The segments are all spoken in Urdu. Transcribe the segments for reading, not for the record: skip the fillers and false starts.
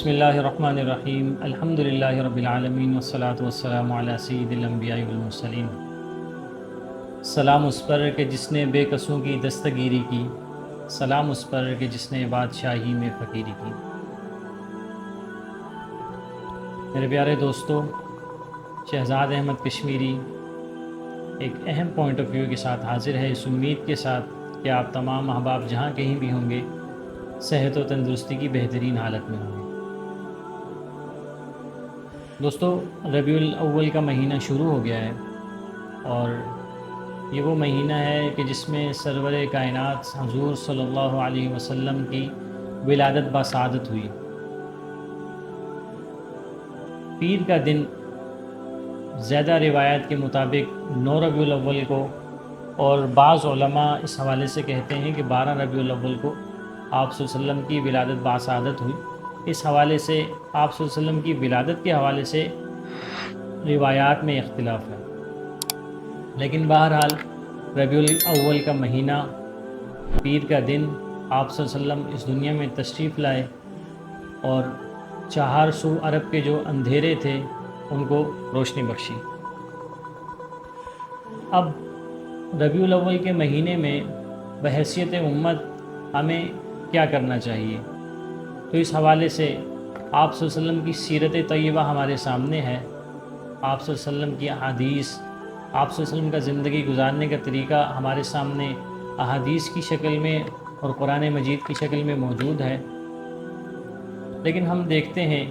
بسم اللہ الرحمن الرحیم الحمدللہ رب العالمین والصلاة والسلام علی سید الانبیاء والمرسلین۔ سلام اس پر کہ جس نے بے کسوں کی دستگیری کی، سلام اس پر کہ جس نے بادشاہی میں فقیری کی۔ میرے پیارے دوستو، شہزاد احمد کشمیری ایک اہم پوائنٹ آف ویو کے ساتھ حاضر ہے، اس امید کے ساتھ کہ آپ تمام احباب جہاں کہیں بھی ہوں گے صحت و تندرستی کی بہترین حالت میں ہوں گے۔ دوستو، ربیع الاول کا مہینہ شروع ہو گیا ہے اور یہ وہ مہینہ ہے کہ جس میں سرور کائنات حضور صلی اللہ علیہ وسلم کی ولادت بسعادت ہوئی۔ پیر کا دن زیادہ روایات کے مطابق 9 ربیع الاول کو، اور بعض علماء اس حوالے سے کہتے ہیں کہ 12 ربیع الاول کو آپ صلی اللہ علیہ وسلم کی ولادت بسعادت ہوئی۔ اس حوالے سے آپ صلی اللہ علیہ وسلم کی ولادت کے حوالے سے روایات میں اختلاف ہے، لیکن بہرحال ربیع الاول کا مہینہ، پیر کا دن، آپ صلی اللہ علیہ وسلم اس دنیا میں تشریف لائے اور 400 ارب کے جو اندھیرے تھے ان کو روشنی بخشی۔ اب ربیع الاول کے مہینے میں بحیثیت امت ہمیں کیا کرنا چاہیے، تو اس حوالے سے آپ صلی اللہ علیہ وسلم کی سیرت طیبہ ہمارے سامنے ہے۔ آپ صلی اللہ علیہ وسلم کی احادیث، آپ صلی اللہ علیہ وسلم کا زندگی گزارنے کا طریقہ ہمارے سامنے احادیث کی شکل میں اور قرآن مجید کی شکل میں موجود ہے، لیکن ہم دیکھتے ہیں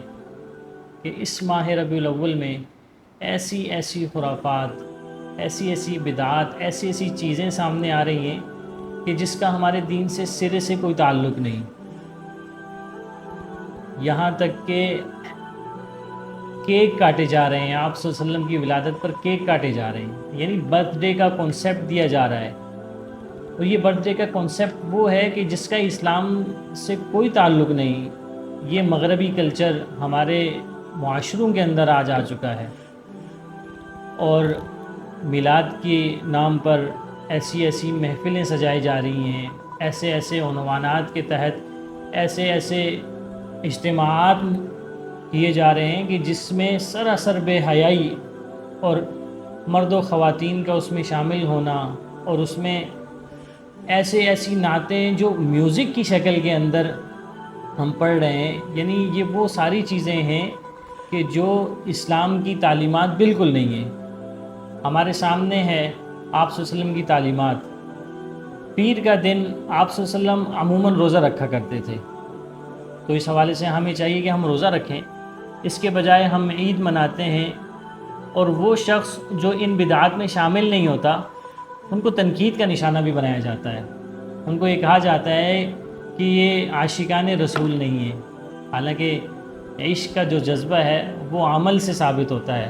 کہ اس ماہ ربیع الاول میں ایسی ایسی خرافات، ایسی ایسی بدعات، ایسی ایسی چیزیں سامنے آ رہی ہیں کہ جس کا ہمارے دین سے سرے سے کوئی تعلق نہیں، یہاں تک کہ کیک کاٹے جا رہے ہیں، آپ صلی اللہ علیہ وسلم کی ولادت پر کیک کاٹے جا رہے ہیں، یعنی برتھ ڈے کا کنسیپٹ دیا جا رہا ہے۔ اور یہ برتھ ڈے کا کنسیپٹ وہ ہے کہ جس کا اسلام سے کوئی تعلق نہیں، یہ مغربی کلچر ہمارے معاشروں کے اندر آج آ چکا ہے، اور میلاد کے نام پر ایسی ایسی محفلیں سجائی جا رہی ہیں، ایسے ایسے عنوانات کے تحت ایسے ایسے اجتماعات کیے جا رہے ہیں کہ جس میں سراسر بے حیائی اور مرد و خواتین کا اس میں شامل ہونا، اور اس میں ایسی نعتیں جو میوزک کی شکل کے اندر ہم پڑھ رہے ہیں، یعنی یہ وہ ساری چیزیں ہیں کہ جو اسلام کی تعلیمات بالکل نہیں ہیں۔ ہمارے سامنے ہے آپ صلی اللہ علیہ وسلم کی تعلیمات۔ پیر کا دن آپ صلی اللہ علیہ وسلم عموماً روزہ رکھا کرتے تھے، تو اس حوالے سے ہمیں چاہیے کہ ہم روزہ رکھیں، اس کے بجائے ہم عید مناتے ہیں، اور وہ شخص جو ان بدعات میں شامل نہیں ہوتا ان کو تنقید کا نشانہ بھی بنایا جاتا ہے، ان کو یہ کہا جاتا ہے کہ یہ عاشقان رسول نہیں ہے، حالانکہ عشق کا جو جذبہ ہے وہ عمل سے ثابت ہوتا ہے۔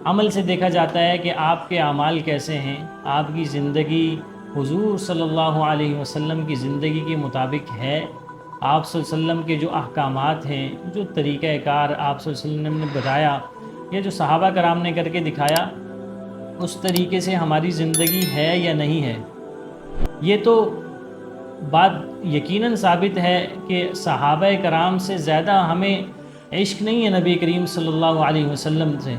عمل سے دیکھا جاتا ہے کہ آپ کے اعمال کیسے ہیں، آپ کی زندگی حضور صلی اللہ علیہ وسلم کی زندگی کے مطابق ہے، آپ صلی اللہ علیہ وسلم کے جو احکامات ہیں، جو طریقہ کار آپ صلی اللہ علیہ وسلم نے بتایا یا جو صحابہ کرام نے کر کے دکھایا، اس طریقے سے ہماری زندگی ہے یا نہیں ہے۔ یہ تو بات یقیناً ثابت ہے کہ صحابہ کرام سے زیادہ ہمیں عشق نہیں ہے نبی کریم صلی اللہ علیہ وسلم سے۔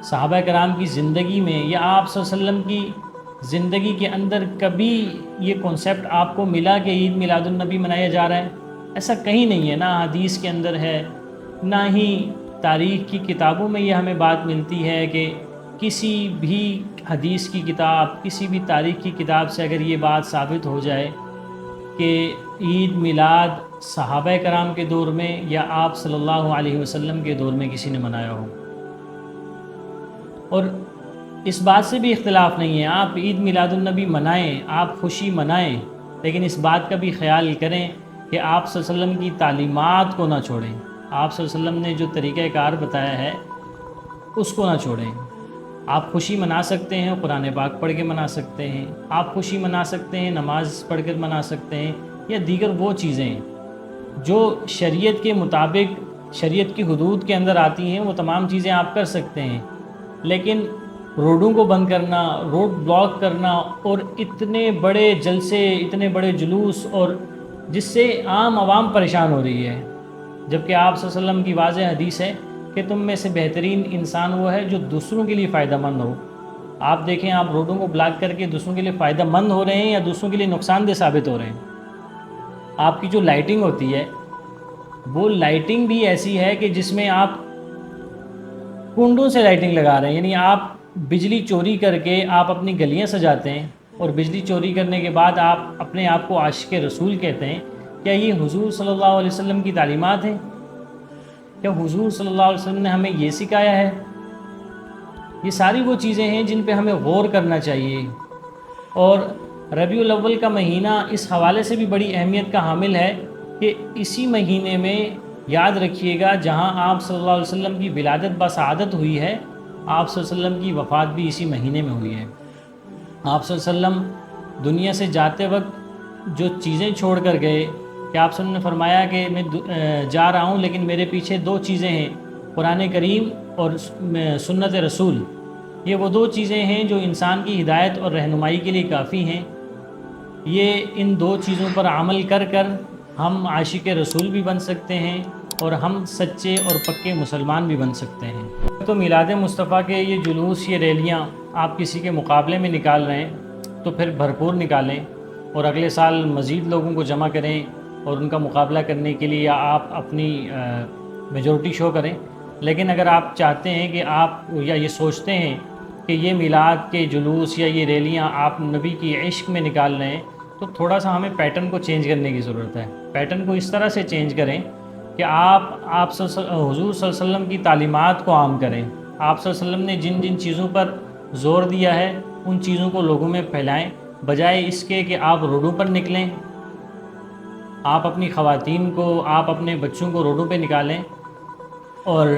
صحابہ کرام کی زندگی میں یا آپ صلی اللہ علیہ وسلم کی زندگی کے اندر کبھی یہ کنسیپٹ آپ کو ملا کہ عید میلاد النبی منایا جا رہا ہے؟ ایسا کہیں نہیں ہے، نہ حدیث کے اندر ہے، نہ ہی تاریخ کی کتابوں میں یہ ہمیں بات ملتی ہے کہ کسی بھی حدیث کی کتاب، کسی بھی تاریخ کی کتاب سے اگر یہ بات ثابت ہو جائے کہ عید میلاد صحابہ کرام کے دور میں یا آپ صلی اللہ علیہ وسلم کے دور میں کسی نے منایا ہو۔ اور اس بات سے بھی اختلاف نہیں ہے، آپ عید میلاد النبی منائیں، آپ خوشی منائیں، لیکن اس بات کا بھی خیال کریں کہ آپ صلی اللہ علیہ وسلم کی تعلیمات کو نہ چھوڑیں، آپ صلی اللہ علیہ وسلم نے جو طریقہ کار بتایا ہے اس کو نہ چھوڑیں۔ آپ خوشی منا سکتے ہیں، قرآن پاک پڑھ کے منا سکتے ہیں، آپ خوشی منا سکتے ہیں، نماز پڑھ کر منا سکتے ہیں، یا دیگر وہ چیزیں جو شریعت کے مطابق شریعت کی حدود کے اندر آتی ہیں، وہ تمام چیزیں آپ کر سکتے ہیں، لیکن روڈوں کو بند کرنا، روڈ بلاک کرنا، اور اتنے بڑے جلسے، اتنے بڑے جلوس، اور جس سے عام عوام پریشان ہو رہی ہے، جبکہ آپ صلی اللہ علیہ وسلم کی واضح حدیث ہے کہ تم میں سے بہترین انسان وہ ہے جو دوسروں کے لیے فائدہ مند ہو۔ آپ دیکھیں، آپ روڈوں کو بلاک کر کے دوسروں کے لیے فائدہ مند ہو رہے ہیں یا دوسروں کے لیے نقصان دہ ثابت ہو رہے ہیں۔ آپ کی جو لائٹنگ ہوتی ہے وہ لائٹنگ بھی ایسی ہے کہ جس میں آپ کنڈوں سے لائٹنگ لگا رہے ہیں، یعنی آپ بجلی چوری کر کے آپ اپنی گلیاں سجاتے ہیں، اور بجلی چوری کرنے کے بعد آپ اپنے آپ کو عاشق رسول کہتے ہیں۔ کیا یہ حضور صلی اللہ علیہ وسلم کی تعلیمات ہیں؟ کیا حضور صلی اللہ علیہ وسلم نے ہمیں یہ سکھایا ہے؟ یہ ساری وہ چیزیں ہیں جن پہ ہمیں غور کرنا چاہیے۔ اور ربیع الاول کا مہینہ اس حوالے سے بھی بڑی اہمیت کا حامل ہے کہ اسی مہینے میں یاد رکھیے گا جہاں آپ صلی اللہ علیہ وسلم کی ولادت بسعادت ہوئی ہے، آپ صلی اللہ علیہ وسلم کی وفات بھی اسی مہینے میں ہوئی ہے۔ آپ صلی اللہ علیہ وسلم دنیا سے جاتے وقت جو چیزیں چھوڑ کر گئے کہ آپ صلی اللہ علیہ وسلم نے فرمایا کہ میں جا رہا ہوں لیکن میرے پیچھے دو چیزیں ہیں، قرآن کریم اور سنت رسول۔ یہ وہ دو چیزیں ہیں جو انسان کی ہدایت اور رہنمائی کے لیے کافی ہیں۔ یہ ان دو چیزوں پر عمل کر کر ہم عاشق رسول بھی بن سکتے ہیں اور ہم سچے اور پکے مسلمان بھی بن سکتے ہیں۔ تو میلاد مصطفیٰ کے یہ جلوس، یہ ریلیاں آپ کسی کے مقابلے میں نکال رہے ہیں تو پھر بھرپور نکالیں، اور اگلے سال مزید لوگوں کو جمع کریں اور ان کا مقابلہ کرنے کے لیے آپ اپنی میجورٹی شو کریں۔ لیکن اگر آپ چاہتے ہیں کہ آپ یا یہ سوچتے ہیں کہ یہ میلاد کے جلوس یا یہ ریلیاں آپ نبی کی عشق میں نکال رہے ہیں، تو تھوڑا سا ہمیں پیٹرن کو چینج کرنے کی ضرورت ہے۔ پیٹرن کو اس طرح سے چینج کریں کہ آپ حضور صلی اللہ علیہ وسلم کی تعلیمات کو عام کریں۔ آپ صلی اللہ علیہ وسلم نے جن جن چیزوں پر زور دیا ہے ان چیزوں کو لوگوں میں پھیلائیں، بجائے اس کے کہ آپ روڈوں پر نکلیں، آپ اپنی خواتین کو، آپ اپنے بچوں کو روڈوں پہ نکالیں اور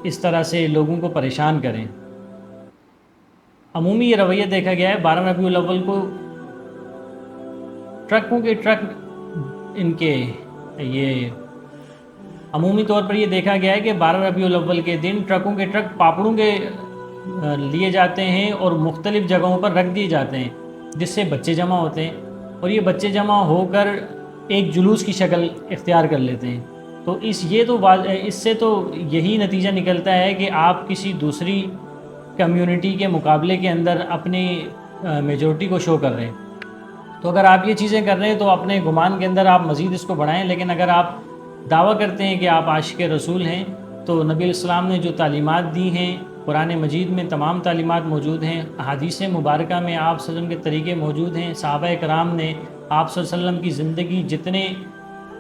اس طرح سے لوگوں کو پریشان کریں۔ عمومی یہ رویہ دیکھا گیا ہے 12 ربیع الاول کو ٹرکوں کے ٹرک ان کے یہ عمومی طور پر یہ دیکھا گیا ہے کہ 12 ربیع الاول کے دن ٹرکوں کے ٹرک پاپڑوں کے لیے جاتے ہیں اور مختلف جگہوں پر رکھ دیے جاتے ہیں، جس سے بچے جمع ہوتے ہیں، اور یہ بچے جمع ہو کر ایک جلوس کی شکل اختیار کر لیتے ہیں۔ تو اس سے تو یہی نتیجہ نکلتا ہے کہ آپ کسی دوسری کمیونٹی کے مقابلے کے اندر اپنی میجورٹی کو شو کر رہے ہیں۔ تو اگر آپ یہ چیزیں کر رہے ہیں تو اپنے گمان کے اندر آپ مزید اس کو بڑھائیں، لیکن اگر آپ دعویٰ کرتے ہیں کہ آپ عاشق رسول ہیں تو نبی علیہ السلام نے جو تعلیمات دی ہیں قرآن مجید میں تمام تعلیمات موجود ہیں، احادیث مبارکہ میں آپ صلی اللہ علیہ وسلم کے طریقے موجود ہیں، صحابہ کرام نے آپ صلی اللہ علیہ وسلم کی زندگی جتنے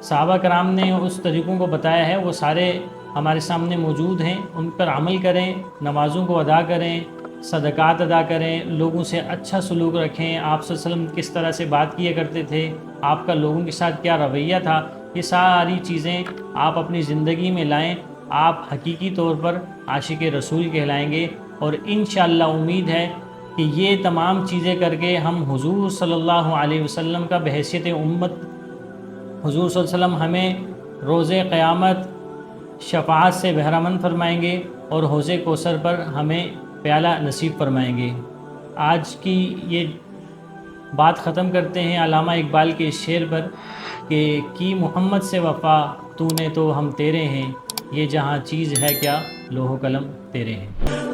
صحابہ کرام نے اس طریقوں کو بتایا ہے وہ سارے ہمارے سامنے موجود ہیں۔ ان پر عمل کریں، نمازوں کو ادا کریں، صدقات ادا کریں، لوگوں سے اچھا سلوک رکھیں۔ آپ صلی اللہ علیہ وسلم کس طرح سے بات کیا کرتے تھے، آپ کا لوگوں کے ساتھ کیا رویہ تھا، یہ ساری چیزیں آپ اپنی زندگی میں لائیں، آپ حقیقی طور پر عاشق رسول کہلائیں گے۔ اور انشاءاللہ امید ہے کہ یہ تمام چیزیں کر کے ہم حضور صلی اللہ علیہ وسلم کا بحیثیت امت، حضور صلی اللہ علیہ وسلم ہمیں روز قیامت شفاعت سے بہرہ مند فرمائیں گے اور حوض کوثر پر ہمیں پیالہ نصیب فرمائیں گے۔ آج کی یہ بات ختم کرتے ہیں علامہ اقبال کے اس شعر پر کہ کی محمد سے وفا تو نے تو ہم تیرے ہیں، یہ جہاں چیز ہے کیا لوح و قلم تیرے ہیں۔